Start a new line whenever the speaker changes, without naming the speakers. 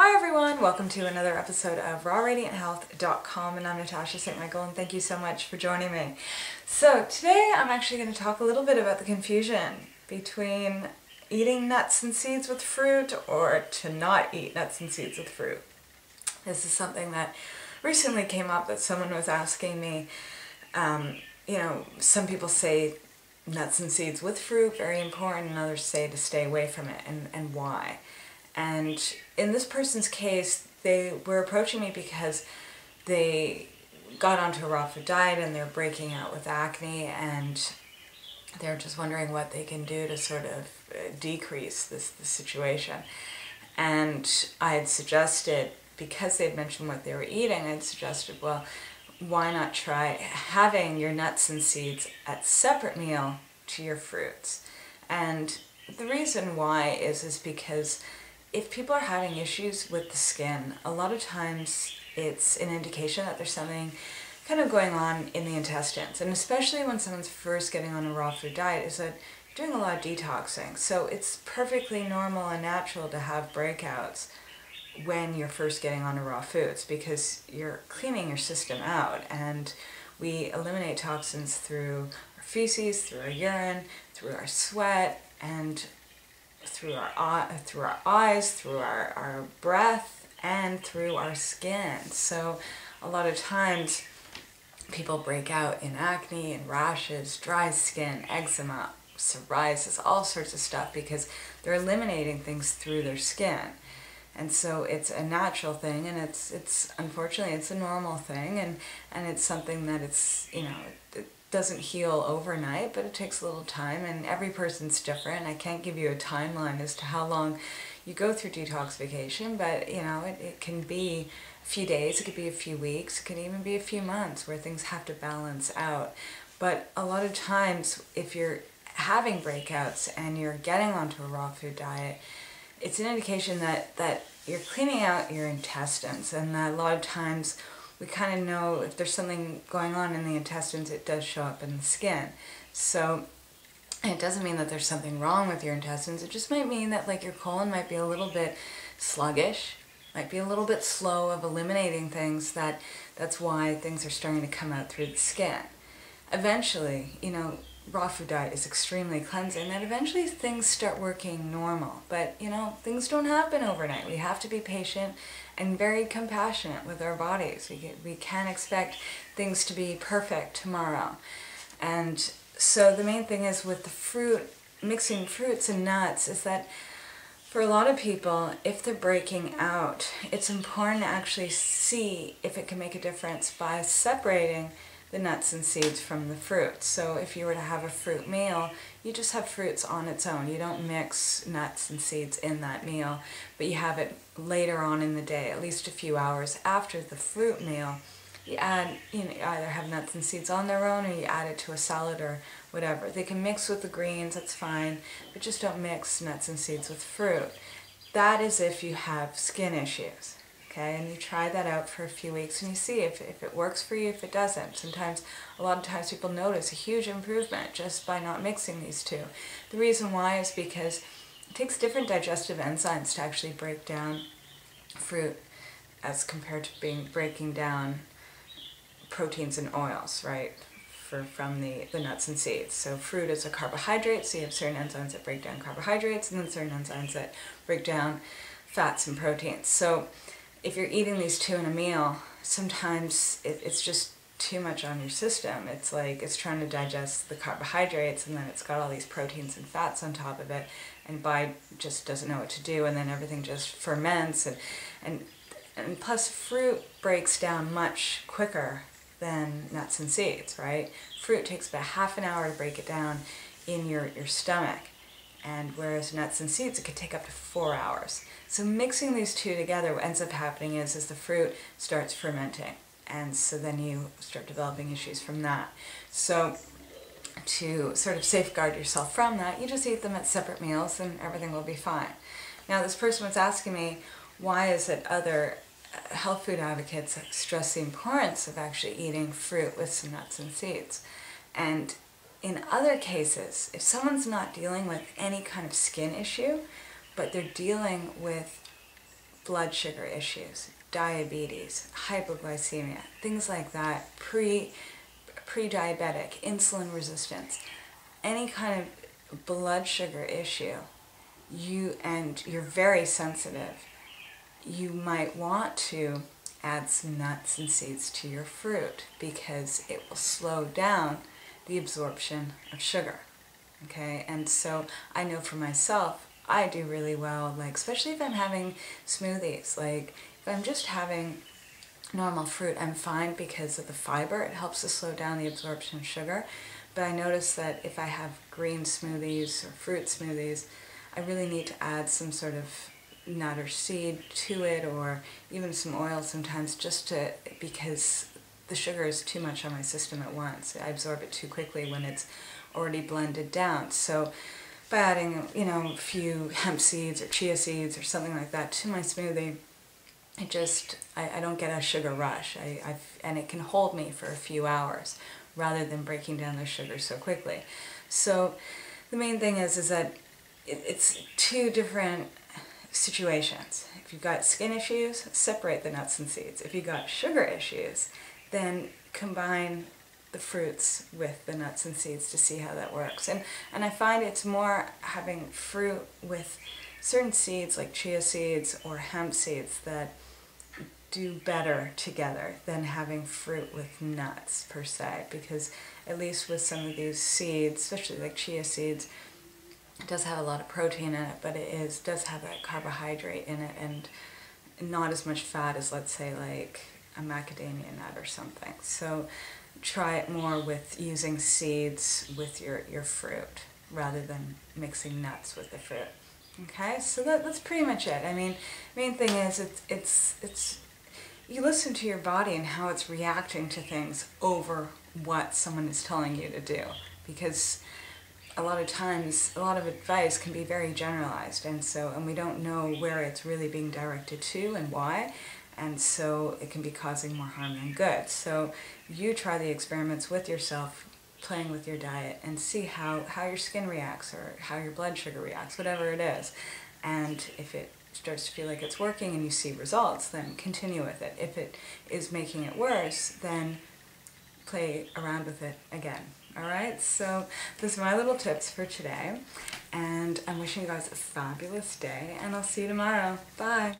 Hi everyone, welcome to another episode of rawradianthealth.com, and I'm Natasha St. Michael, and thank you so much for joining me. So today I'm actually going to talk a little bit about the confusion between eating nuts and seeds with fruit or to not eat nuts and seeds with fruit. This is something that recently came up that someone was asking me. Some people say nuts and seeds with fruit, very important, and others say to stay away from it, and why. And in this person's case, they were approaching me because they got onto a raw food diet and they're breaking out with acne, and they're just wondering what they can do to sort of decrease this situation. And I had suggested, because they had mentioned what they were eating, I had suggested, well, why not try having your nuts and seeds at separate meal to your fruits? And the reason why is because if people are having issues with the skin, a lot of times it's an indication that there's something kind of going on in the intestines. And especially when someone's first getting on a raw food diet, is that you're doing a lot of detoxing. So it's perfectly normal and natural to have breakouts when you're first getting on to raw foods, because you're cleaning your system out, and we eliminate toxins through our feces, through our urine, through our sweat, and through our eyes, through our breath, and through our skin. So a lot of times people break out in acne and rashes, dry skin, eczema, psoriasis, all sorts of stuff, because they're eliminating things through their skin. And so it's a natural thing, and it's unfortunately it's a normal thing, and it's something that it doesn't heal overnight, but it takes a little time, and every person's different. I can't give you a timeline as to how long you go through detoxification, but it can be a few days, it could be a few weeks, it could even be a few months where things have to balance out. But a lot of times, if you're having breakouts and you're getting onto a raw food diet, it's an indication that you're cleaning out your intestines, and that a lot of times we kind of know if there's something going on in the intestines, it does show up in the skin. So it doesn't mean that there's something wrong with your intestines. It just might mean that your colon might be a little bit sluggish, might be a little bit slow of eliminating things. That's why things are starting to come out through the skin. Eventually, raw food diet is extremely cleansing, and eventually things start working normal. But things don't happen overnight. We have to be patient and very compassionate with our bodies. We can't expect things to be perfect tomorrow. And so the main thing is with the fruit, mixing fruits and nuts, is that for a lot of people, if they're breaking out, it's important to actually see if it can make a difference by separating the nuts and seeds from the fruits. So if you were to have a fruit meal, you just have fruits on its own. You don't mix nuts and seeds in that meal, but you have it later on in the day, at least a few hours after the fruit meal. You add, you either have nuts and seeds on their own, or you add it to a salad or whatever. They can mix with the greens, that's fine, but just don't mix nuts and seeds with fruit. That is if you have skin issues. Okay, and you try that out for a few weeks and you see if it works for you, if it doesn't. A lot of times people notice a huge improvement just by not mixing these two. The reason why is because it takes different digestive enzymes to actually break down fruit as compared to breaking down proteins and oils, right, from the nuts and seeds. So fruit is a carbohydrate, so you have certain enzymes that break down carbohydrates, and then certain enzymes that break down fats and proteins. So if you're eating these two in a meal, sometimes it's just too much on your system. It's like it's trying to digest the carbohydrates, and then it's got all these proteins and fats on top of it, and body just doesn't know what to do, and then everything just ferments, and plus fruit breaks down much quicker than nuts and seeds, right? Fruit takes about half an hour to break it down in your stomach, and whereas nuts and seeds, it could take up to 4 hours. So mixing these two together, what ends up happening is the fruit starts fermenting, and so then you start developing issues from that. So to sort of safeguard yourself from that, you just eat them at separate meals and everything will be fine. Now this person was asking me, why is it other health food advocates stress the importance of actually eating fruit with some nuts and seeds? And in other cases, if someone's not dealing with any kind of skin issue, but they're dealing with blood sugar issues, diabetes, hypoglycemia, things like that, pre-diabetic, insulin resistance, any kind of blood sugar issue, you're very sensitive, you might want to add some nuts and seeds to your fruit because it will slow down the absorption of sugar. Okay, and so I know for myself, I do really well, like, especially if I'm having smoothies. Like, if I'm just having normal fruit, I'm fine because of the fiber. It helps to slow down the absorption of sugar. But I notice that if I have green smoothies or fruit smoothies, I really need to add some sort of nut or seed to it, or even some oil sometimes, because the sugar is too much on my system at once. I absorb it too quickly when it's already blended down. So by adding, a few hemp seeds or chia seeds or something like that to my smoothie, I don't get a sugar rush, and it can hold me for a few hours rather than breaking down the sugar so quickly. So the main thing is that it's two different situations. If you've got skin issues, separate the nuts and seeds. If you've got sugar issues, then combine the fruits with the nuts and seeds to see how that works. And I find it's more having fruit with certain seeds like chia seeds or hemp seeds that do better together than having fruit with nuts per se, because at least with some of these seeds, especially like chia seeds, it does have a lot of protein in it, but does have that carbohydrate in it and not as much fat as, let's say, like a macadamia nut or something. So try it more with using seeds with your fruit rather than mixing nuts with the fruit. Okay, so that's pretty much it. I mean, main thing is it's you listen to your body and how it's reacting to things over what someone is telling you to do, because a lot of times, a lot of advice can be very generalized, and we don't know where it's really being directed to and why, and so it can be causing more harm than good. So you try the experiments with yourself, playing with your diet, and see how your skin reacts or how your blood sugar reacts, whatever it is. And if it starts to feel like it's working and you see results, then continue with it. If it is making it worse, then play around with it again. Alright, so those are my little tips for today, and I'm wishing you guys a fabulous day, and I'll see you tomorrow. Bye!